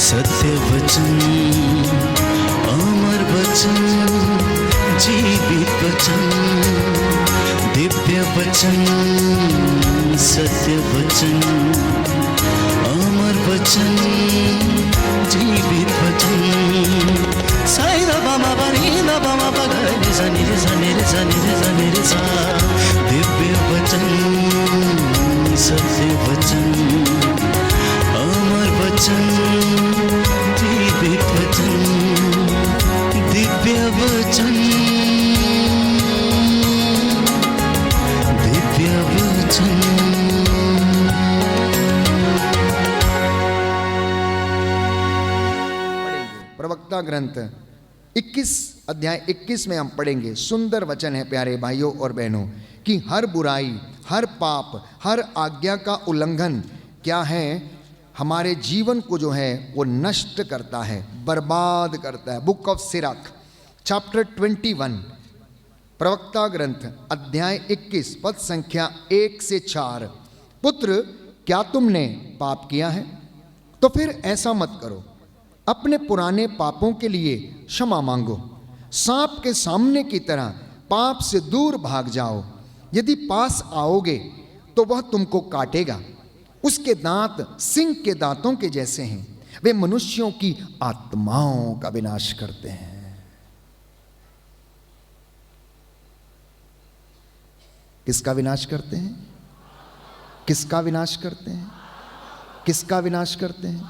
सत्य वचन, अमर वचन, जीवित वचन, दिव्य वचन, सत्य वचन, अमर वचन, जीवित वचन। साई दा बाबा बनी दा बाबा बगरे रे सा रे सा रे सा रे सा। दिव्य वचन, सत्य वचन, अमर वचन, जीवित वचन, दिव्य वचन, दिव्य वचन। प्रवक्ता ग्रंथ 21 अध्याय 21 में हम पढ़ेंगे। सुंदर वचन है प्यारे भाइयों और बहनों कि हर बुराई, हर पाप, हर आज्ञा का उल्लंघन क्या है, हमारे जीवन को जो है वो नष्ट करता है, बर्बाद करता है। बुक ऑफ सिराक चैप्टर 21, प्रवक्ता ग्रंथ अध्याय 21 पद संख्या 1 से 4। पुत्र, क्या तुमने पाप किया है तो फिर ऐसा मत करो। अपने पुराने पापों के लिए क्षमा मांगो। सांप के सामने की तरह पाप से दूर भाग जाओ। यदि पास आओगे तो वह तुमको काटेगा। उसके दांत सिंह के दांतों के जैसे हैं। वे मनुष्यों की आत्माओं का विनाश करते हैं। किसका विनाश करते हैं? किसका विनाश करते हैं? किसका विनाश करते हैं?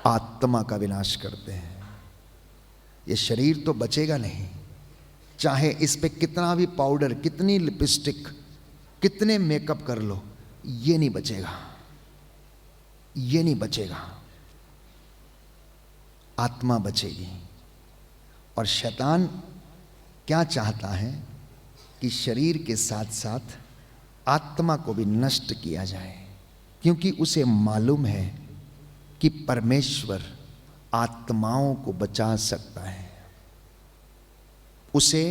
आत्मा का विनाश करते हैं। ये शरीर तो बचेगा नहीं, चाहे इस पे कितना भी पाउडर, कितनी लिपस्टिक, कितने मेकअप कर लो, ये नहीं बचेगा, ये नहीं बचेगा। आत्मा बचेगी। और शैतान क्या चाहता है कि शरीर के साथ साथ आत्मा को भी नष्ट किया जाए, क्योंकि उसे मालूम है कि परमेश्वर आत्माओं को बचा सकता है। उसे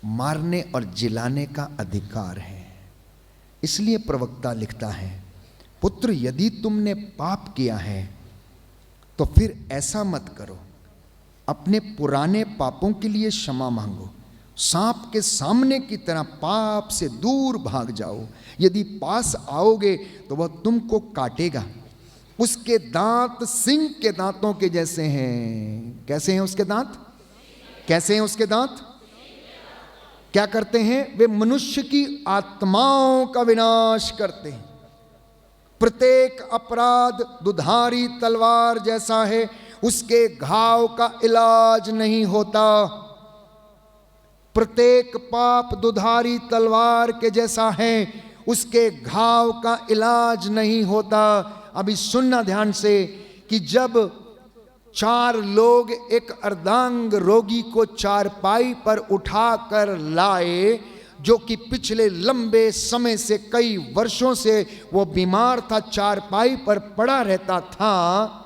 मारने और जिलाने का अधिकार है। इसलिए प्रवक्ता लिखता है, पुत्र, यदि तुमने पाप किया है तो फिर ऐसा मत करो। अपने पुराने पापों के लिए क्षमा मांगो। सांप के सामने की तरह पाप से दूर भाग जाओ। यदि पास आओगे तो वह तुमको काटेगा। उसके दांत सिंह के दांतों के जैसे हैं। कैसे हैं उसके दांत? कैसे हैं उसके दांत? क्या करते हैं? वे मनुष्य की आत्माओं का विनाश करते हैं। प्रत्येक अपराध दुधारी तलवार जैसा है, उसके घाव का इलाज नहीं होता। प्रत्येक पाप दुधारी तलवार के जैसा है, उसके घाव का इलाज नहीं होता। अभी सुनना ध्यान से कि जब 4 लोग एक अर्धांग रोगी को चारपाई पर उठाकर लाए, जो कि पिछले लंबे समय से, कई वर्षों से वो बीमार था, चारपाई पर पड़ा रहता था,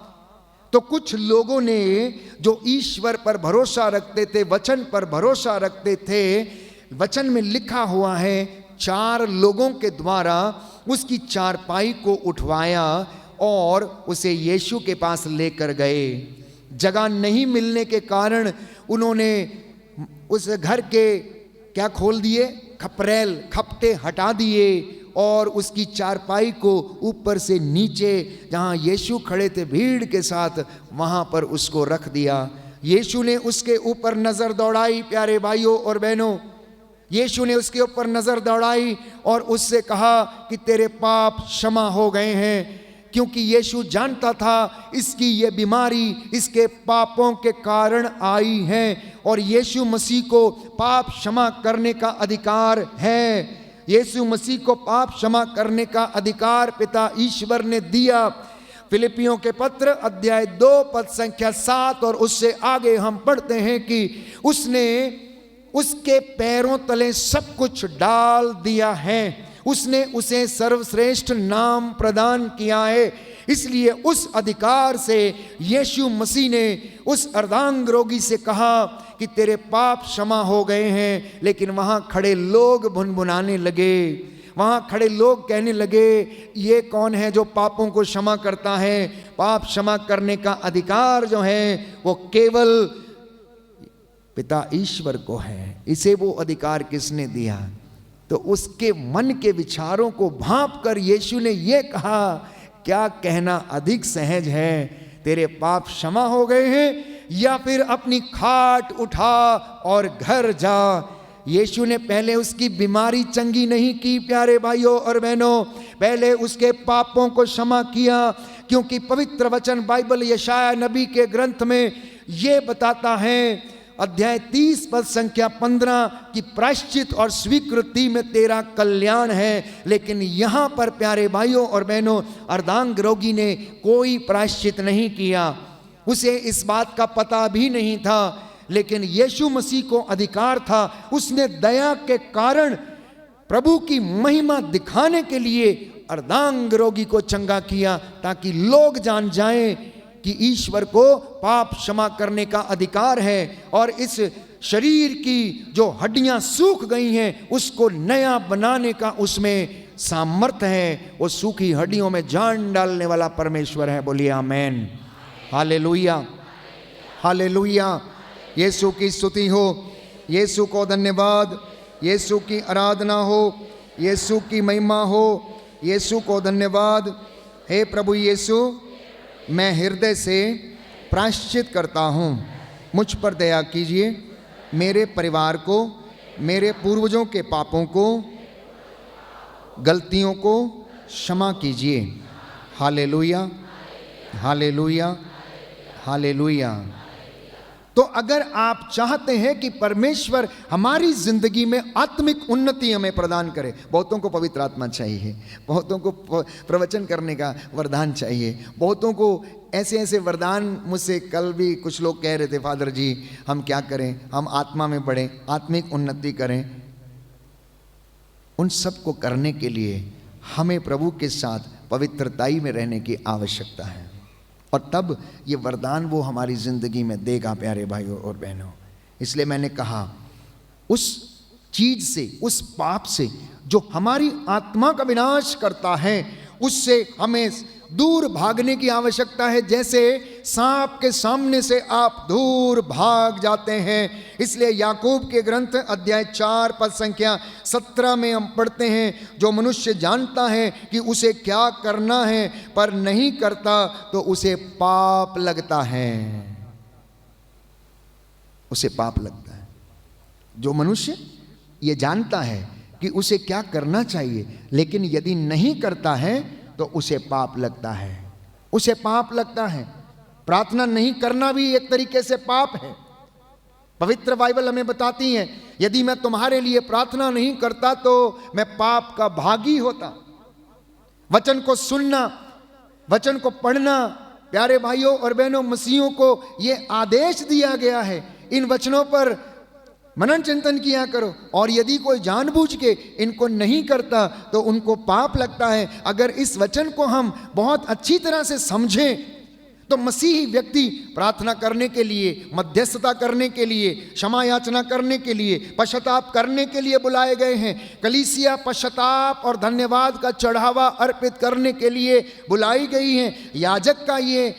तो कुछ लोगों ने जो ईश्वर पर भरोसा रखते थे, वचन पर भरोसा रखते थे, वचन में लिखा हुआ है 4 लोगों के द्वारा उसकी चारपाई को उठवाया और उसे यीशु के पास लेकर गए। जगह नहीं मिलने के कारण उन्होंने उस घर के क्या खोल दिए? खपरेल, खपटे हटा दिए और उसकी चारपाई को ऊपर से नीचे, जहाँ यीशु खड़े थे भीड़ के साथ, वहाँ पर उसको रख दिया। यीशु ने उसके ऊपर नज़र दौड़ाई। प्यारे भाइयों और बहनों, यीशु ने उसके ऊपर नज़र दौड़ाई और उससे कहा कि तेरे पाप क्षमा हो गए हैं, क्योंकि यीशु जानता था इसकी ये बीमारी इसके पापों के कारण आई है और यीशु मसीह को पाप क्षमा करने का अधिकार है। यीशु मसीह को पाप क्षमा करने का अधिकार पिता ईश्वर ने दिया। फिलिपियों के पत्र अध्याय 2 पद संख्या 7 और उससे आगे हम पढ़ते हैं कि उसने उसके पैरों तले सब कुछ डाल दिया है। उसने उसे सर्वश्रेष्ठ नाम प्रदान किया है। इसलिए उस अधिकार से यीशु मसीह ने उस अर्धांग रोगी से कहा कि तेरे पाप क्षमा हो गए हैं। लेकिन वहाँ खड़े लोग भुनभुनाने लगे, वहाँ खड़े लोग कहने लगे, ये कौन है जो पापों को क्षमा करता है? पाप क्षमा करने का अधिकार जो है वो केवल पिता ईश्वर को है। इसे वो अधिकार किसने दिया? तो उसके मन के विचारों को भांप कर यीशु ने ये कहा, क्या कहना अधिक सहज है, तेरे पाप क्षमा हो गए हैं या फिर अपनी खाट उठा और घर जा। यीशु ने पहले उसकी बीमारी चंगी नहीं की प्यारे भाइयों और बहनों, पहले उसके पापों को क्षमा किया, क्योंकि पवित्र वचन बाइबल यशाया नबी के ग्रंथ में ये बताता है, अध्याय 30 पद संख्या 15 की प्रायश्चित और स्वीकृति में तेरा कल्याण है। लेकिन यहाँ पर प्यारे भाइयों और बहनों, अर्धांग रोगी ने कोई प्रायश्चित नहीं किया, उसे इस बात का पता भी नहीं था, लेकिन यीशु मसीह को अधिकार था। उसने दया के कारण प्रभु की महिमा दिखाने के लिए अर्धांग रोगी को चंगा किया, ताकि लोग जान जाएं कि ईश्वर को पाप क्षमा करने का अधिकार है और इस शरीर की जो हड्डियां सूख गई हैं उसको नया बनाने का उसमें सामर्थ्य है। वो सूखी हड्डियों में जान डालने वाला परमेश्वर है। बोलिए आमेन, हालेलुया, हालेलुया। यीशु की स्तुति हो, यीशु को धन्यवाद, यीशु की आराधना हो, यीशु की महिमा हो, यीशु को धन्यवाद। हे प्रभु यीशु, मैं हृदय से प्रायश्चित करता हूँ, मुझ पर दया कीजिए, मेरे परिवार को, मेरे पूर्वजों के पापों को, गलतियों को क्षमा कीजिए। Hallelujah, hallelujah, hallelujah. तो अगर आप चाहते हैं कि परमेश्वर हमारी जिंदगी में आत्मिक उन्नति हमें प्रदान करे, बहुतों को पवित्र आत्मा चाहिए, बहुतों को प्रवचन करने का वरदान चाहिए, बहुतों को ऐसे ऐसे वरदान। मुझसे कल भी कुछ लोग कह रहे थे, फादर जी हम क्या करें, हम आत्मा में बढ़ें, आत्मिक उन्नति करें। उन सब को करने के लिए हमें प्रभु के साथ पवित्रताई में रहने की आवश्यकता है, और तब ये वरदान वो हमारी ज़िंदगी में देगा प्यारे भाइयों और बहनों। इसलिए मैंने कहा, उस चीज़ से, उस पाप से जो हमारी आत्मा का विनाश करता है, उससे हमें दूर भागने की आवश्यकता है। जैसे सांप के सामने से आप दूर भाग जाते हैं। इसलिए याकूब के ग्रंथ अध्याय 4 पद संख्या 17 में हम पढ़ते हैं, जो मनुष्य जानता है कि उसे क्या करना है पर नहीं करता तो उसे पाप लगता है, उसे पाप लगता है। जो मनुष्य ये जानता है कि उसे क्या करना चाहिए, लेकिन यदि नहीं करता है तो उसे पाप लगता है, उसे पाप लगता है। प्रार्थना नहीं करना भी एक तरीके से पाप है। पवित्र बाइबल हमें बताती है, यदि मैं तुम्हारे लिए प्रार्थना नहीं करता तो मैं पाप का भागी होता। वचन को सुनना, वचन को पढ़ना, प्यारे भाइयों और बहनों, मसीहों को यह आदेश दिया गया है, इन वचनों पर मनन चिंतन किया करो। और यदि कोई जानबूझ के इनको नहीं करता तो उनको पाप लगता है। अगर इस वचन को हम बहुत अच्छी तरह से समझें तो मसीही व्यक्ति प्रार्थना करने के लिए, मध्यस्थता करने के लिए, क्षमा याचना करने के लिए, पश्चाताप करने के लिए बुलाए गए हैं। कलीसिया पश्चाताप और धन्यवाद का चढ़ावा अर्पित करने के लिए बुलाई गई है। याजक का ये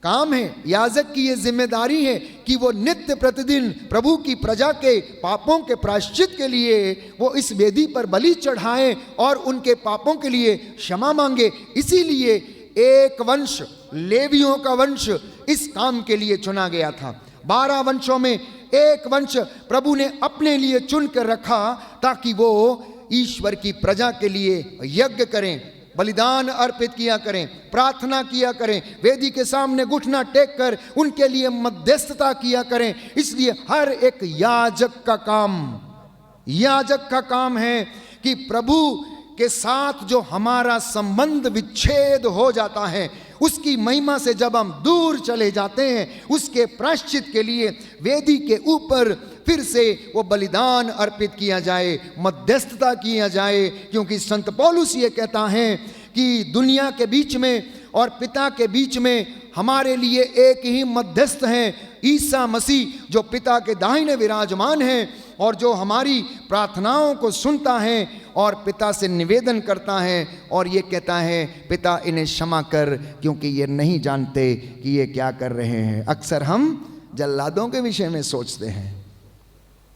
काम है, याजक की ये जिम्मेदारी है कि वो नित्य प्रतिदिन प्रभु की प्रजा के पापों के प्रायश्चित के लिए वो इस वेदी पर बलि चढ़ाएं और उनके पापों के लिए क्षमा मांगे। इसीलिए एक वंश, लेवियों का वंश इस काम के लिए चुना गया था। 12 वंशों में एक वंश प्रभु ने अपने लिए चुन कर रखा, ताकि वो ईश्वर की प्रजा के लिए यज्ञ करें, बलिदान अर्पित किया करें, प्रार्थना किया करें, वेदी के सामने घुटना टेक कर उनके लिए मध्यस्थता किया करें। इसलिए हर एक याजक का काम है कि प्रभु के साथ जो हमारा संबंध विच्छेद हो जाता है, उसकी महिमा से जब हम दूर चले जाते हैं, उसके प्रायश्चित के लिए वेदी के ऊपर फिर से वो बलिदान अर्पित किया जाए, मध्यस्थता किया जाए। क्योंकि संत पौलुस ये कहता है कि दुनिया के बीच में और पिता के बीच में हमारे लिए एक ही मध्यस्थ हैं, ईसा मसीह, जो पिता के दाहिने विराजमान हैं और जो हमारी प्रार्थनाओं को सुनता है। और पिता से निवेदन करता है और ये कहता है, पिता इन्हें क्षमा कर, क्योंकि ये नहीं जानते कि ये क्या कर रहे हैं। अक्सर हम जल्लादों के विषय में सोचते हैं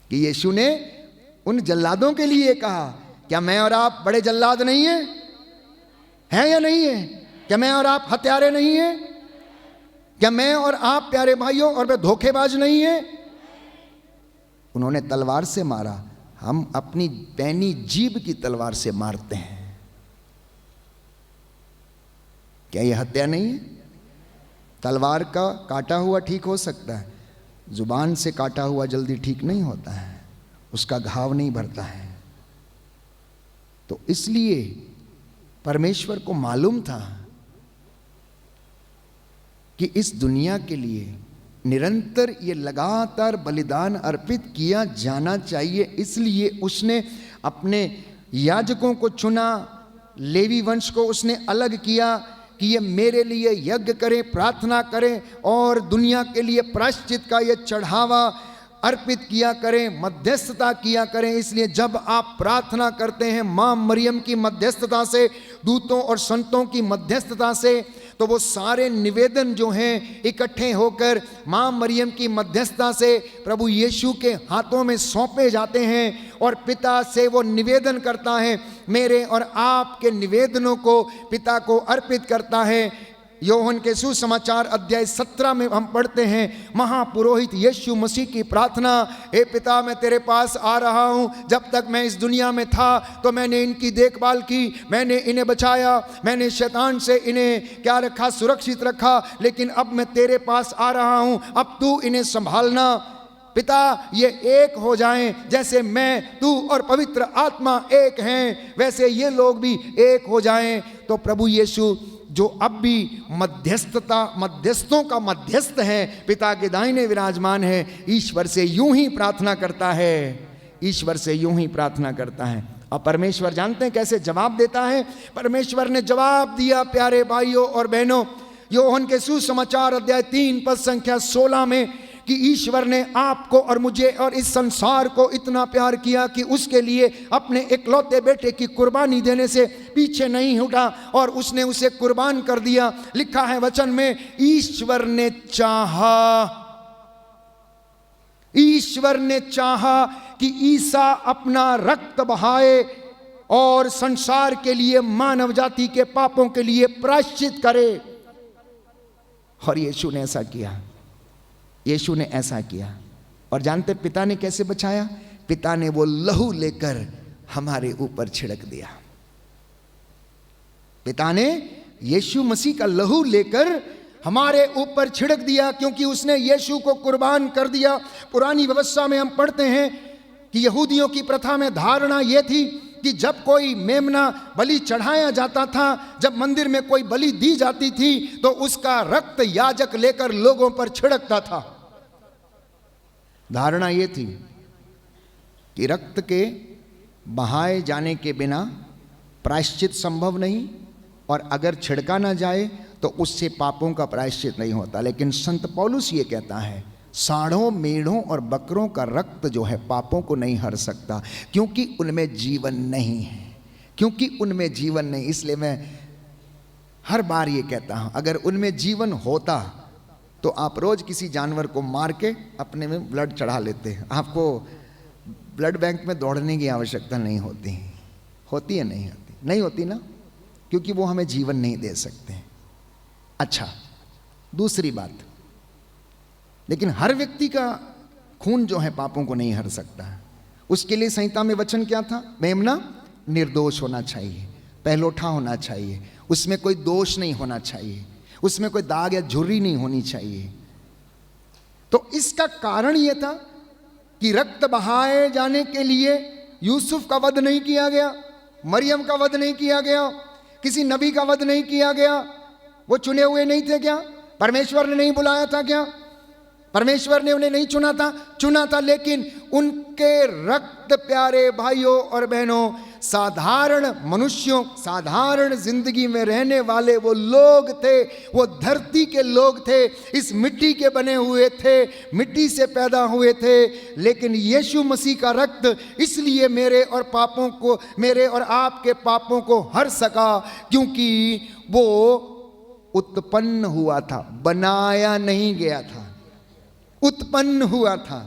कि यीशु ने उन जल्लादों के लिए कहा, क्या मैं और आप बड़े जल्लाद नहीं हैं या नहीं है? क्या मैं और आप हत्यारे नहीं हैं? क्या मैं और आप प्यारे भाइयों और वे धोखेबाज नहीं हैं? उन्होंने तलवार से मारा, हम अपनी पैनी जीभ की तलवार से मारते हैं। क्या यह हत्या नहीं है? तलवार का काटा हुआ ठीक हो सकता है, जुबान से काटा हुआ जल्दी ठीक नहीं होता है, उसका घाव नहीं भरता है। तो इसलिए परमेश्वर को मालूम था कि इस दुनिया के लिए निरंतर ये लगातार बलिदान अर्पित किया जाना चाहिए। इसलिए उसने अपने याजकों को चुना, लेवी वंश को उसने अलग किया कि ये मेरे लिए यज्ञ करें, प्रार्थना करें और दुनिया के लिए प्रायश्चित का ये चढ़ावा अर्पित किया करें, मध्यस्थता किया करें। इसलिए जब आप प्रार्थना करते हैं मां मरियम की मध्यस्थता से, दूतों और संतों की मध्यस्थता से, तो वो सारे निवेदन जो हैं इकट्ठे होकर मां मरियम की मध्यस्थता से प्रभु यीशु के हाथों में सौंपे जाते हैं और पिता से वो निवेदन करता है, मेरे और आपके निवेदनों को पिता को अर्पित करता है। योहन के सुसमाचार अध्याय 17 में हम पढ़ते हैं महापुरोहित यीशु मसीह की प्रार्थना, हे पिता मैं तेरे पास आ रहा हूँ, जब तक मैं इस दुनिया में था तो मैंने इनकी देखभाल की, मैंने इन्हें बचाया, मैंने शैतान से इन्हें क्या रखा, सुरक्षित रखा, लेकिन अब मैं तेरे पास आ रहा हूँ, अब तू इन्हें संभालना। पिता ये एक हो जाएं, जैसे मैं, तू और पवित्र आत्मा एक हैं, वैसे ये लोग भी एक हो जाएं। तो प्रभु यीशु जो अब भी मध्यस्थों का मध्यस्थ है, पिता के दाहिने विराजमान है, ईश्वर से यूं ही प्रार्थना करता है, ईश्वर से यूं ही प्रार्थना करता है। और परमेश्वर जानते हैं कैसे जवाब देता है? परमेश्वर ने जवाब दिया प्यारे भाइयों और बहनों, योहन के सुसमाचार अध्याय 3 पद संख्या 16 में, कि ईश्वर ने आपको और मुझे और इस संसार को इतना प्यार किया कि उसके लिए अपने इकलौते बेटे की कुर्बानी देने से पीछे नहीं हटा और उसने उसे कुर्बान कर दिया। लिखा है वचन में, ईश्वर ने चाहा कि ईसा अपना रक्त बहाए और संसार के लिए, मानव जाति के पापों के लिए प्रायश्चित करे। और यीशु ने ऐसा किया, यीशु ने ऐसा किया। और जानते पिता ने कैसे बचाया? पिता ने वो लहू लेकर हमारे ऊपर छिड़क दिया। पिता ने यीशु मसीह का लहू लेकर हमारे ऊपर छिड़क दिया, क्योंकि उसने यीशु को कुर्बान कर दिया। पुरानी व्यवस्था में हम पढ़ते हैं कि यहूदियों की प्रथा में धारणा यह थी कि जब कोई मेमना बलि चढ़ाया जाता था, जब मंदिर में कोई बलि दी जाती थी, तो उसका रक्त याजक लेकर लोगों पर छिड़कता था। धारणा यह थी कि रक्त के बहाए जाने के बिना प्रायश्चित संभव नहीं, और अगर छिड़का ना जाए तो उससे पापों का प्रायश्चित नहीं होता। लेकिन संत पौलुस ये कहता है, साढ़ों, मेढ़ों और बकरों का रक्त जो है पापों को नहीं हर सकता, क्योंकि उनमें जीवन नहीं है, क्योंकि उनमें जीवन नहीं। इसलिए मैं हर बार ये कहता हूँ, अगर उनमें जीवन होता तो आप रोज किसी जानवर को मार के अपने में ब्लड चढ़ा लेते हैं, आपको ब्लड बैंक में दौड़ने की आवश्यकता नहीं होती। होती है? नहीं होती, नहीं होती ना, क्योंकि वो हमें जीवन नहीं दे सकते। अच्छा, दूसरी बात, लेकिन हर व्यक्ति का खून जो है पापों को नहीं हर सकता है। उसके लिए संहिता में वचन क्या था? मेमना निर्दोष होना चाहिए, पहलोठा होना चाहिए, उसमें कोई दोष नहीं होना चाहिए, उसमें कोई दाग या झुर्री नहीं होनी चाहिए। तो इसका कारण यह था कि रक्त बहाए जाने के लिए यूसुफ का वध नहीं किया गया, मरियम का वध नहीं किया गया, किसी नबी का वध नहीं किया गया। वो चुने हुए नहीं थे क्या? परमेश्वर ने नहीं बुलाया था क्या? परमेश्वर ने उन्हें नहीं चुना था, लेकिन उनके रक्त प्यारे भाइयों और बहनों, साधारण मनुष्यों, साधारण जिंदगी में रहने वाले वो लोग थे, वो धरती के लोग थे, इस मिट्टी के बने हुए थे, मिट्टी से पैदा हुए थे। लेकिन यीशु मसीह का रक्त इसलिए मेरे और आपके पापों को हर सका, क्योंकि वो उत्पन्न हुआ था, बनाया नहीं गया था। उत्पन्न हुआ था,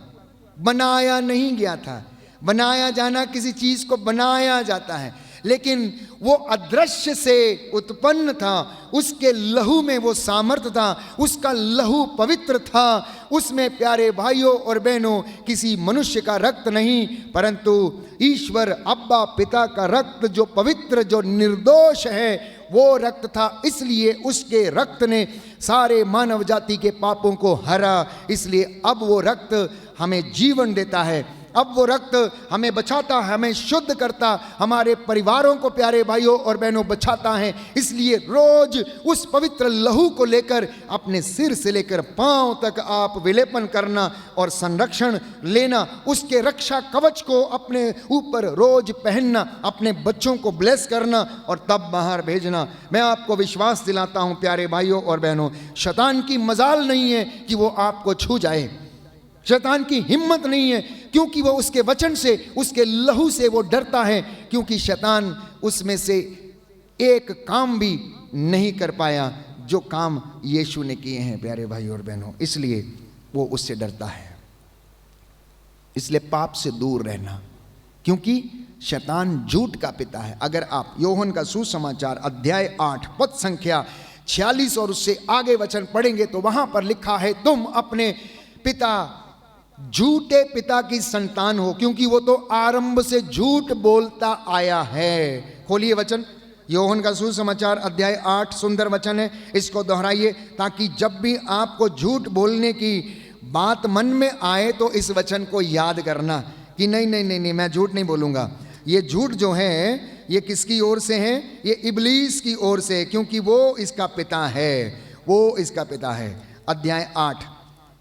बनाया नहीं गया था। बनाया जाना, किसी चीज को बनाया जाता है, लेकिन वो अदृश्य से उत्पन्न था। उसके लहू में वो सामर्थ्य था, उसका लहू पवित्र था। उसमें प्यारे भाइयों और बहनों किसी मनुष्य का रक्त नहीं, परंतु ईश्वर अब्बा पिता का रक्त, जो पवित्र, जो निर्दोष है, वो रक्त था। इसलिए उसके रक्त ने सारे मानव जाति के पापों को हरा। इसलिए अब वो रक्त हमें जीवन देता है, अब वो रक्त हमें बचाता है, हमें शुद्ध करता, हमारे परिवारों को प्यारे भाइयों और बहनों बचाता है। इसलिए रोज उस पवित्र लहू को लेकर अपने सिर से लेकर पांव तक आप विलेपन करना और संरक्षण लेना, उसके रक्षा कवच को अपने ऊपर रोज पहनना, अपने बच्चों को ब्लेस करना और तब बाहर भेजना। मैं आपको विश्वास दिलाता हूं प्यारे भाइयों और बहनों, शैतान की मजाल नहीं है कि वो आपको छू जाए, शैतान की हिम्मत नहीं है, क्योंकि वो उसके वचन से, उसके लहू से वो डरता है, क्योंकि शैतान उसमें से एक काम भी नहीं कर पाया जो काम यीशु ने किए हैं प्यारे भाई और बहनों। इसलिए वो उससे डरता है। इसलिए पाप से दूर रहना, क्योंकि शैतान झूठ का पिता है। अगर आप योहन का सुसमाचार अध्याय 8 पद संख्या 46 और उससे आगे वचन पढ़ेंगे तो वहां पर लिखा है, तुम अपने पिता, झूठे पिता की संतान हो, क्योंकि वो तो आरंभ से झूठ बोलता आया है। खोलिए वचन, योहन का सुसमाचार अध्याय 8, सुंदर वचन है, इसको दोहराइए ताकि जब भी आपको झूठ बोलने की बात मन में आए तो इस वचन को याद करना कि नहीं नहीं नहीं नहीं, मैं झूठ नहीं बोलूंगा। ये झूठ जो है ये किसकी ओर से है? ये इब्लीस की ओर से है, क्योंकि वो इसका पिता है, वो इसका पिता है। अध्याय 8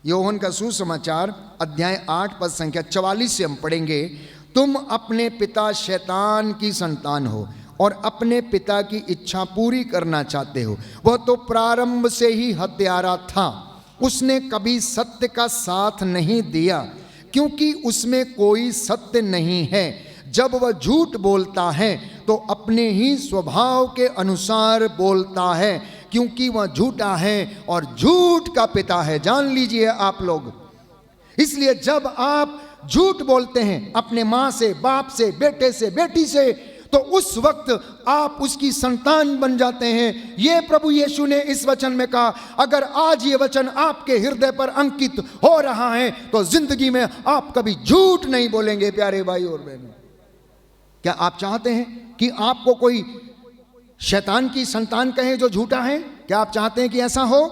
योहन का सुसमाचार अध्याय 8 पद संख्या 44 से हम पढ़ेंगे, तुम अपने पिता शैतान की संतान हो और अपने पिता की इच्छा पूरी करना चाहते हो। वह तो प्रारंभ से ही हत्यारा था, उसने कभी सत्य का साथ नहीं दिया, क्योंकि उसमें कोई सत्य नहीं है। जब वह झूठ बोलता है तो अपने ही स्वभाव के अनुसार बोलता है, क्योंकि वह झूठा है और झूठ का पिता है। जान लीजिए आप लोग, इसलिए जब आप झूठ बोलते हैं अपने माँ से, बाप से, बेटे से, बेटी से, तो उस वक्त आप उसकी संतान बन जाते हैं। ये प्रभु यीशु ने इस वचन में कहा। अगर आज ये वचन आपके हृदय पर अंकित हो रहा है तो जिंदगी में आप कभी झूठ नहीं बोलेंगे प्यारे भाई और बहनों। क्या आप चाहते हैं कि आपको कोई शैतान की संतान कहे जो झूठा है? क्या आप चाहते हैं कि ऐसा हो?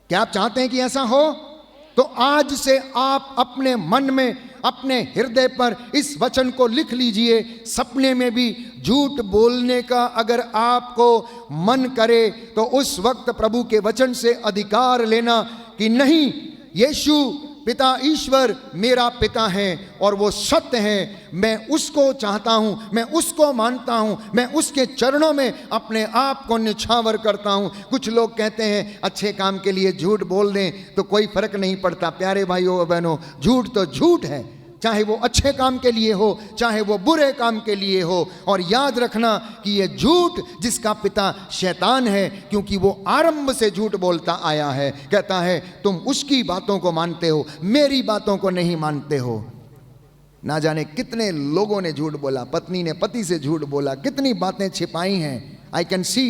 क्या आप चाहते हैं कि ऐसा हो? तो आज से आप अपने मन में, अपने हृदय पर इस वचन को लिख लीजिए। सपने में भी झूठ बोलने का अगर आपको मन करे तो उस वक्त प्रभु के वचन से अधिकार लेना कि नहीं, यीशु पिता ईश्वर मेरा पिता है और वो सत्य है, मैं उसको चाहता हूँ, मैं उसको मानता हूँ, मैं उसके चरणों में अपने आप को निछावर करता हूँ। कुछ लोग कहते हैं अच्छे काम के लिए झूठ बोल दें तो कोई फर्क नहीं पड़ता। प्यारे भाइयों और बहनों, झूठ तो झूठ है, चाहे वो अच्छे काम के लिए हो, चाहे वो बुरे काम के लिए हो। और याद रखना कि ये झूठ जिसका पिता शैतान है, क्योंकि वो आरंभ से झूठ बोलता आया है। कहता है तुम उसकी बातों को मानते हो, मेरी बातों को नहीं मानते हो। ना जाने कितने लोगों ने झूठ बोला, पत्नी ने पति से झूठ बोला, कितनी बातें छिपाई हैं। आई कैन सी,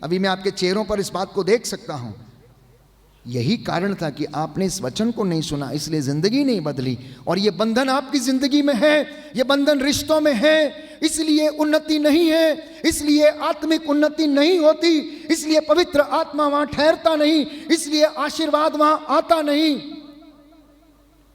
अभी मैं आपके चेहरों पर इस बात को देख सकता हूं। यही कारण था कि आपने इस वचन को नहीं सुना, इसलिए जिंदगी नहीं बदली। और ये बंधन आपकी जिंदगी में है, ये बंधन रिश्तों में है, इसलिए उन्नति नहीं है, इसलिए आत्मिक उन्नति नहीं होती, इसलिए पवित्र आत्मा वहां ठहरता नहीं, इसलिए आशीर्वाद वहां आता नहीं।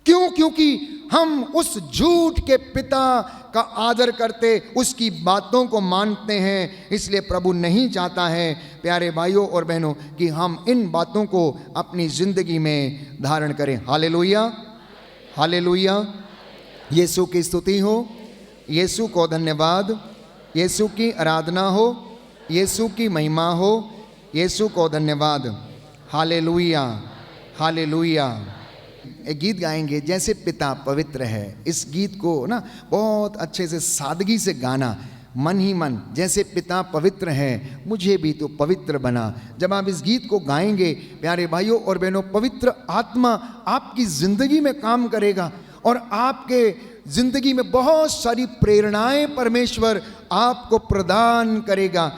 क्यों? क्योंकि हम उस झूठ के पिता का आदर करते, उसकी बातों को मानते हैं। इसलिए प्रभु नहीं चाहता है प्यारे भाइयों और बहनों कि हम इन बातों को अपनी जिंदगी में धारण करें। Hallelujah, hallelujah. यीशु की स्तुति हो, यीशु को धन्यवाद, यीशु की आराधना हो, यीशु की महिमा हो, यीशु को धन्यवाद। Hallelujah, hallelujah. एक गीत गाएंगे, जैसे पिता पवित्र है। इस गीत को ना बहुत अच्छे से सादगी से गाना, मन ही मन, जैसे पिता पवित्र है मुझे भी तो पवित्र बना। जब आप इस गीत को गाएंगे प्यारे भाइयों और बहनों, पवित्र आत्मा आपकी जिंदगी में काम करेगा और आपके जिंदगी में बहुत सारी प्रेरणाएं परमेश्वर आपको प्रदान करेगा।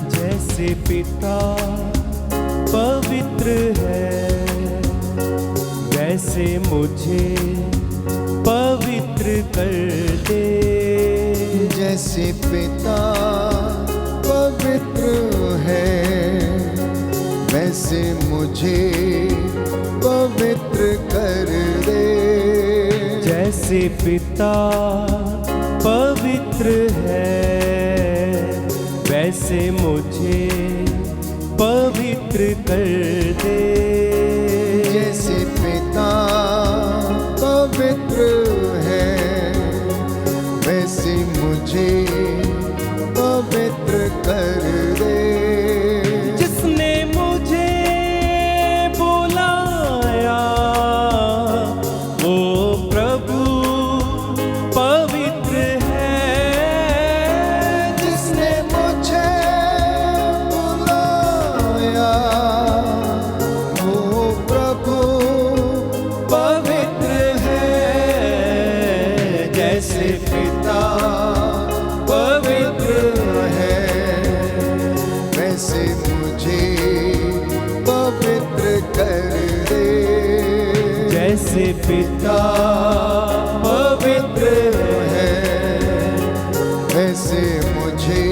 जैसे पिता पवित्र है, वैसे मुझे पवित्र कर दे। जैसे पिता पवित्र है, वैसे मुझे पवित्र कर दे। जैसे पिता पवित्र है, वैसे मुझे पवित्र कर दे। जैसे पिता पवित्र है, वैसे मुझे पवित्र कर दे। जिसने मुझे बुलाया वो प्रभु पवित्र है। जिसने मुझे बुलाया वो प्रभु पवित्र है। जैसे पिता पवित्र है, वैसे मुझे पवित्र कर दे। जैसे पिता पवित्र है, वैसे मुझे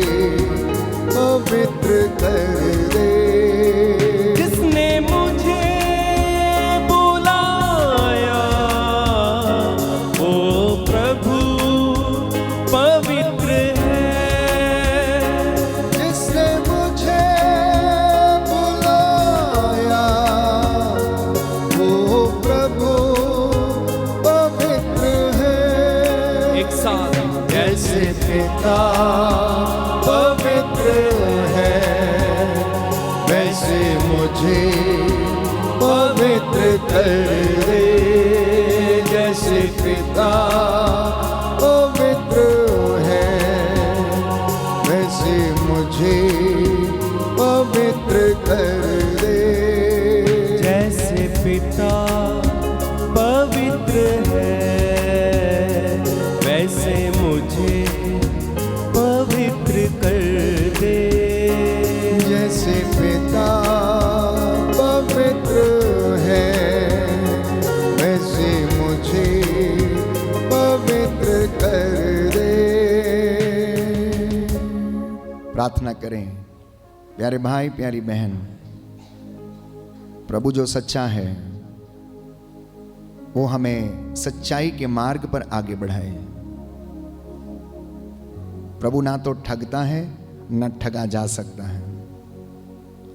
पवित्र कर दे। जिसने मुझे बुलाया वो प्रभु पवित्र है। जिसने मुझे बुलाया वो प्रभु पवित्र है। एक साथ जैसे पिता पवित्र है, वैसे मुझे पवित्र कर दे। जैसे पिता पवित्र है, वैसे मुझे पवित्र कर दे। जैसे पिता पवित्र है, वैसे मुझे पवित्र कर दे। जैसे पिता पवित्र है, वैसे मुझे पवित्र कर दे। प्रार्थना करें प्यारे भाई प्यारी बहन, प्रभु जो सच्चा है वो हमें सच्चाई के मार्ग पर आगे बढ़ाए। प्रभु ना तो ठगता है न ठगा जा सकता है।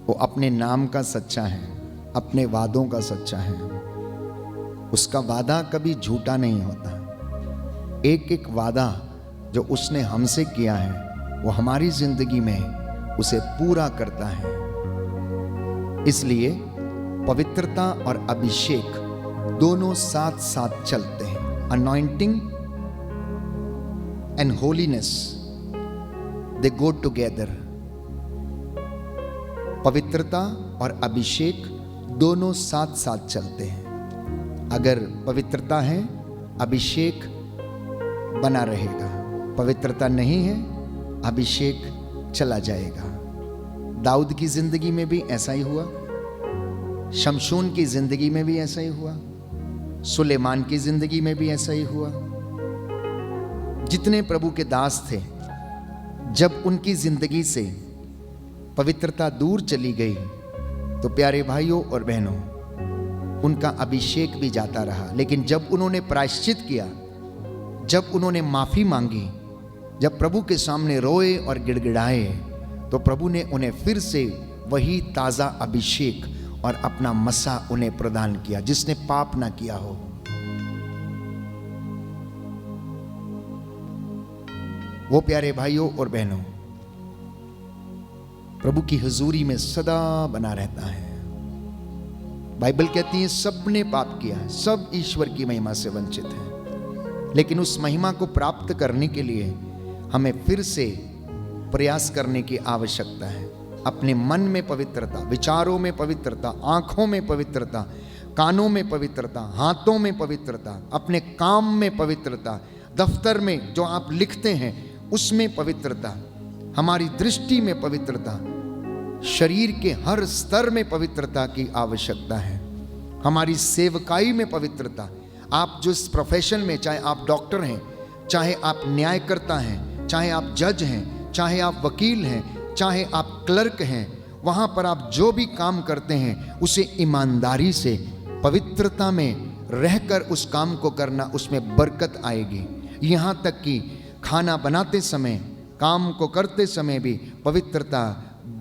वो अपने नाम का सच्चा है, अपने वादों का सच्चा है। उसका वादा कभी झूठा नहीं होता। एक एक वादा जो उसने हमसे किया है वो हमारी जिंदगी में उसे पूरा करता है। इसलिए पवित्रता और अभिषेक दोनों साथ साथ चलते हैं। Anointing and holiness they go together. पवित्रता और अभिषेक दोनों साथ साथ चलते हैं। अगर पवित्रता है, अभिषेक बना रहेगा। पवित्रता नहीं है, अभिषेक चला जाएगा। दाऊद की जिंदगी में भी ऐसा ही हुआ, शमशून की जिंदगी में भी ऐसा ही हुआ। सुलेमान की जिंदगी में भी ऐसा ही हुआ। जितने प्रभु के दास थे, जब उनकी जिंदगी से पवित्रता दूर चली गई तो प्यारे भाइयों और बहनों, उनका अभिषेक भी जाता रहा। लेकिन जब उन्होंने प्रायश्चित किया, जब उन्होंने माफी मांगी, जब प्रभु के सामने रोए और गिड़गिड़ाए, तो प्रभु ने उन्हें फिर से वही ताजा अभिषेक और अपना मसा उन्हें प्रदान किया, जिसने पाप ना किया हो। वो प्यारे भाइयों और बहनों प्रभु की हुजूरी में सदा बना रहता है। बाइबल कहती है सबने पाप किया, सब ईश्वर की महिमा से वंचित हैं। लेकिन उस महिमा को प्राप्त करने के लिए हमें फिर से प्रयास करने की आवश्यकता है। अपने मन में पवित्रता, विचारों में पवित्रता, आंखों में पवित्रता, कानों में पवित्रता, हाथों में पवित्रता, अपने काम में पवित्रता, दफ्तर में जो आप लिखते हैं उसमें पवित्रता, हमारी दृष्टि में पवित्रता, शरीर के हर स्तर में पवित्रता की आवश्यकता है। हमारी सेवकाई में पवित्रता। आप जिस प्रोफेशन में, चाहे आप डॉक्टर हैं, चाहे आप न्यायकर्ता हैं, चाहे आप जज हैं, चाहे आप वकील हैं, चाहे आप क्लर्क हैं, वहाँ पर आप जो भी काम करते हैं उसे ईमानदारी से, पवित्रता में रहकर उस काम को करना, उसमें बरकत आएगी। यहाँ तक कि खाना बनाते समय, काम को करते समय भी पवित्रता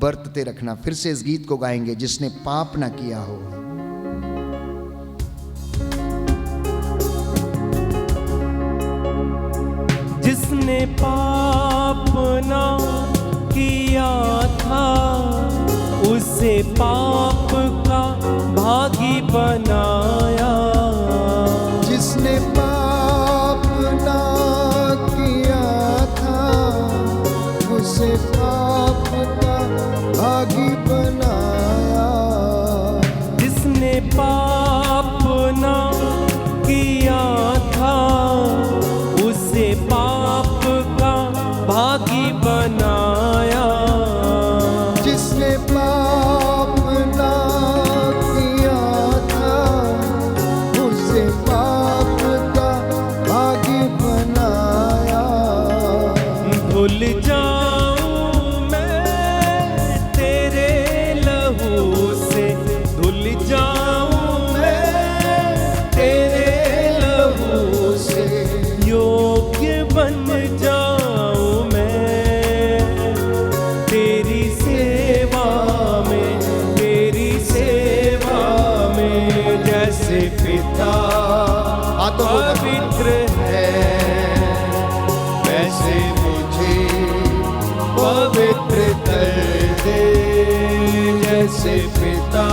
बरतते रखना। फिर से इस गीत को गाएंगे, जिसने पाप ना किया हो। जिसने पाप ना किया था, उसे पाप का भागी बनाया। जिसने पाप ना किया था, उसे पाप का भागी बनाया। जिसने पाप ना किया था, उसे पाप का भागी बनाया। जिसने पाप ना किया था, उसे पाप का भागी बनाया। भूल जाऊं मैं तेरे लहू से, धुल जाऊं मैं तेरे लहू से, योग्य बन जाऊं मैं तेरी सेवा में, तेरी सेवा में। जैसे पिता पवित्र है, वैसे मुझे पवित्र कर दे। जैसे पिता